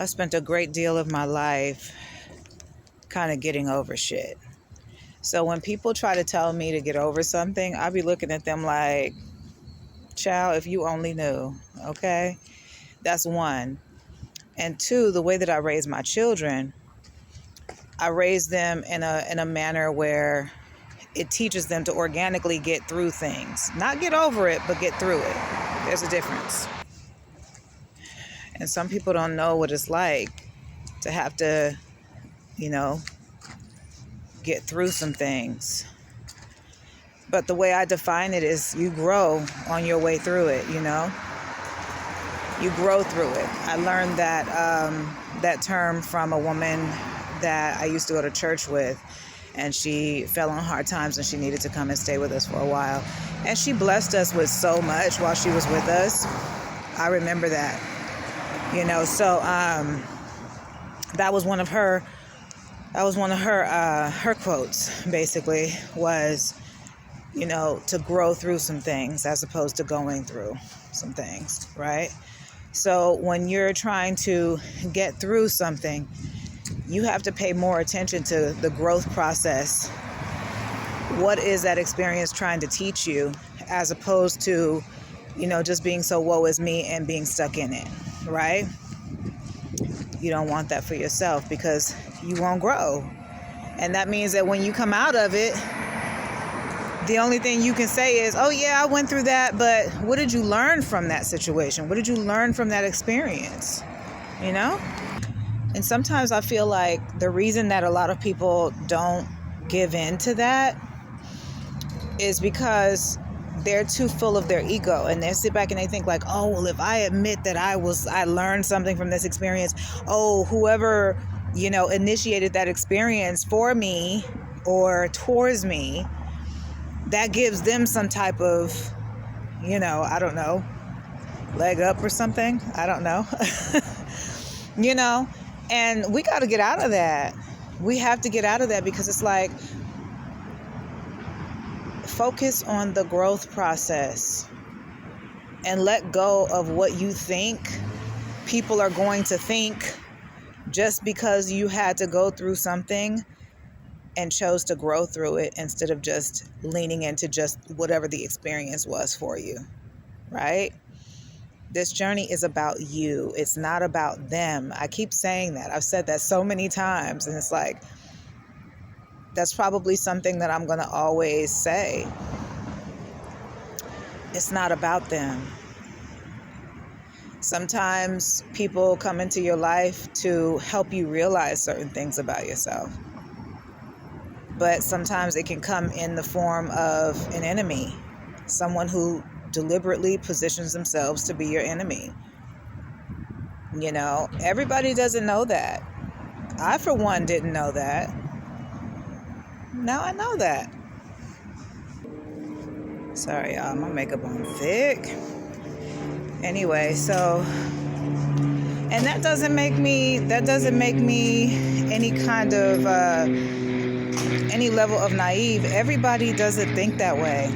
I spent a great deal of my life kind of getting over shit. So when people try to tell me to get over something, I'll be looking at them like, child, if you only knew, okay? That's one. And two, the way that I raise my children, I raise them in a manner where it teaches them to organically get through things. Not get over it, but get through it. There's a difference. And some people don't know what it's like to have to, you know, get through some things. But the way I define it is you grow on your way through it, you know? You grow through it. I learned that term from a woman that I used to go to church with, and she fell on hard times and she needed to come and stay with us for a while. And she blessed us with so much while she was with us. I remember that, you know, so that was one of her her quotes, basically, was, you know, to grow through some things as opposed to going through some things, right? So when you're trying to get through something, you have to pay more attention to the growth process. What is that experience trying to teach you, as opposed to, you know, just being so woe is me and being stuck in it, right? You don't want that for yourself, because you won't grow. And that means that when you come out of it, the only thing you can say is, oh yeah, I went through that, but what did you learn from that situation? What did you learn from that experience? You know? And sometimes I feel like the reason that a lot of people don't give in to that is because they're too full of their ego, and they sit back and they think like, oh, well, if I admit that I learned something from this experience, oh, whoever, you know, initiated that experience for me or towards me, that gives them some type of, you know, I don't know, leg up or something. I don't know. You know, and we got to get out of that. We have to get out of that, because it's like, focus on the growth process and let go of what you think people are going to think just because you had to go through something and chose to grow through it, instead of just leaning into just whatever the experience was for you, right? This journey is about you. It's not about them. I keep saying that. I've said that so many times, and it's like, that's probably something that I'm going to always say. It's not about them. Sometimes people come into your life to help you realize certain things about yourself. But sometimes it can come in the form of an enemy, someone who deliberately positions themselves to be your enemy. You know, everybody doesn't know that. I, for one, didn't know that. Now I know that. Sorry, y'all, my makeup on thick. Anyway, so, and that doesn't make me any kind of, any level of naive. Everybody doesn't think that way.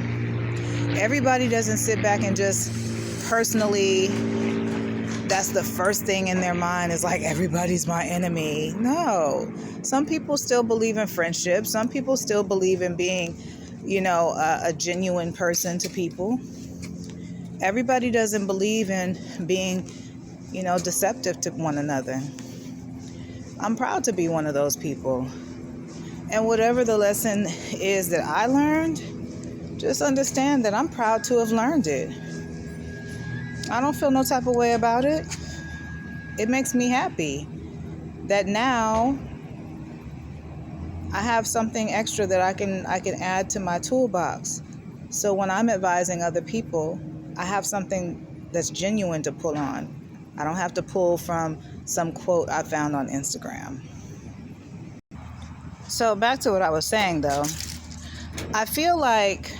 Everybody doesn't sit back and just personally, that's the first thing in their mind is like, everybody's my enemy. No. Some people still believe in friendship. Some people still believe in being, you know, a genuine person to people. Everybody doesn't believe in being, you know, deceptive to one another. I'm proud to be one of those people. And whatever the lesson is that I learned, just understand that I'm proud to have learned it. I don't feel no type of way about it. It makes me happy that now I have something extra that I can add to my toolbox. So when I'm advising other people, I have something that's genuine to pull on. I don't have to pull from some quote I found on Instagram. So back to what I was saying, though. I feel like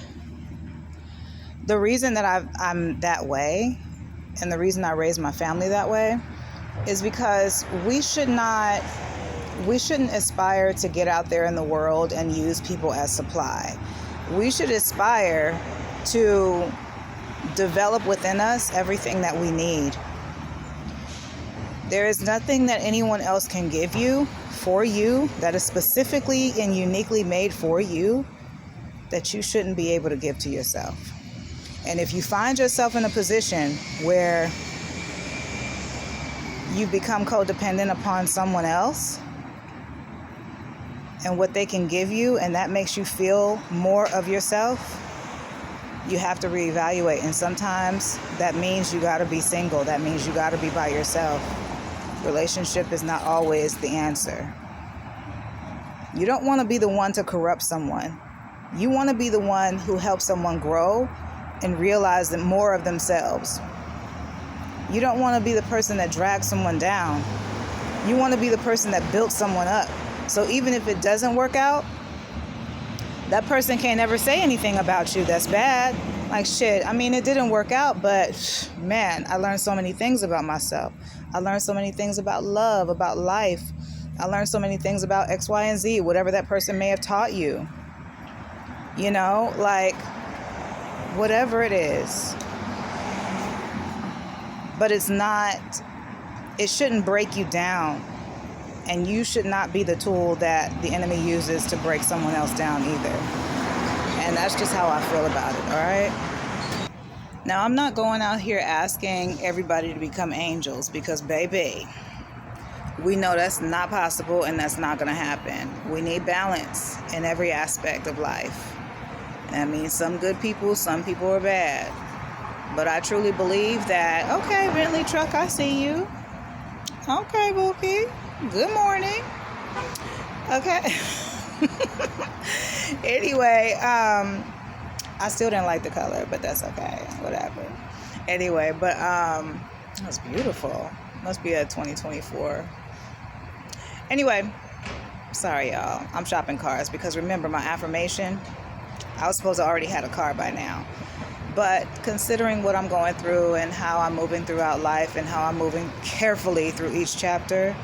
the reason that I'm that way, and the reason I raised my family that way, is because we shouldn't aspire to get out there in the world and use people as supply. We should aspire to develop within us everything that we need. There is nothing that anyone else can give you for you that is specifically and uniquely made for you that you shouldn't be able to give to yourself. And if you find yourself in a position where you become codependent upon someone else and what they can give you, and that makes you feel more of yourself, you have to reevaluate. And sometimes that means you got to be single. That means you got to be by yourself. Relationship is not always the answer. You don't want to be the one to corrupt someone. You want to be the one who helps someone grow and realize that more of themselves. You don't want to be the person that drags someone down. You want to be the person that built someone up. So even if it doesn't work out, that person can't ever say anything about you that's bad. Like, shit, I mean, it didn't work out, but man, I learned so many things about myself. I learned so many things about love, about life. I learned so many things about X, Y, and Z, whatever that person may have taught you. You know, like, whatever it is. But it shouldn't break you down. And you should not be the tool that the enemy uses to break someone else down either. And that's just how I feel about it, all right? Now, I'm not going out here asking everybody to become angels because, baby, we know that's not possible and that's not going to happen. We need balance in every aspect of life. That means some good people, some people are bad. But I truly believe that, okay, Bentley truck, I see you. Okay, Bookie, good morning. Okay. Anyway, I still didn't like the color, but that's okay. Whatever. Anyway, but that's beautiful. Must be a 2024. Anyway, sorry, y'all. I'm shopping cars because remember my affirmation, I was supposed to already had a car by now. But considering what I'm going through and how I'm moving throughout life and how I'm moving carefully through each chapter,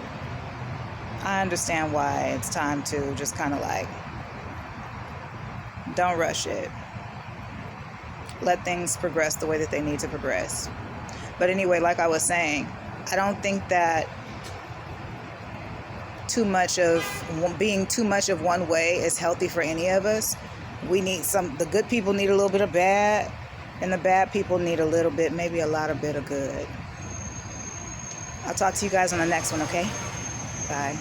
I understand why it's time to just kind of like, don't rush it. Let things progress the way that they need to progress. But anyway, like I was saying, I don't think that being too much of one way is healthy for any of us. The good people need a little bit of bad, and the bad people need a little bit, maybe a lot of bit of good. I'll talk to you guys on the next one, okay? Bye.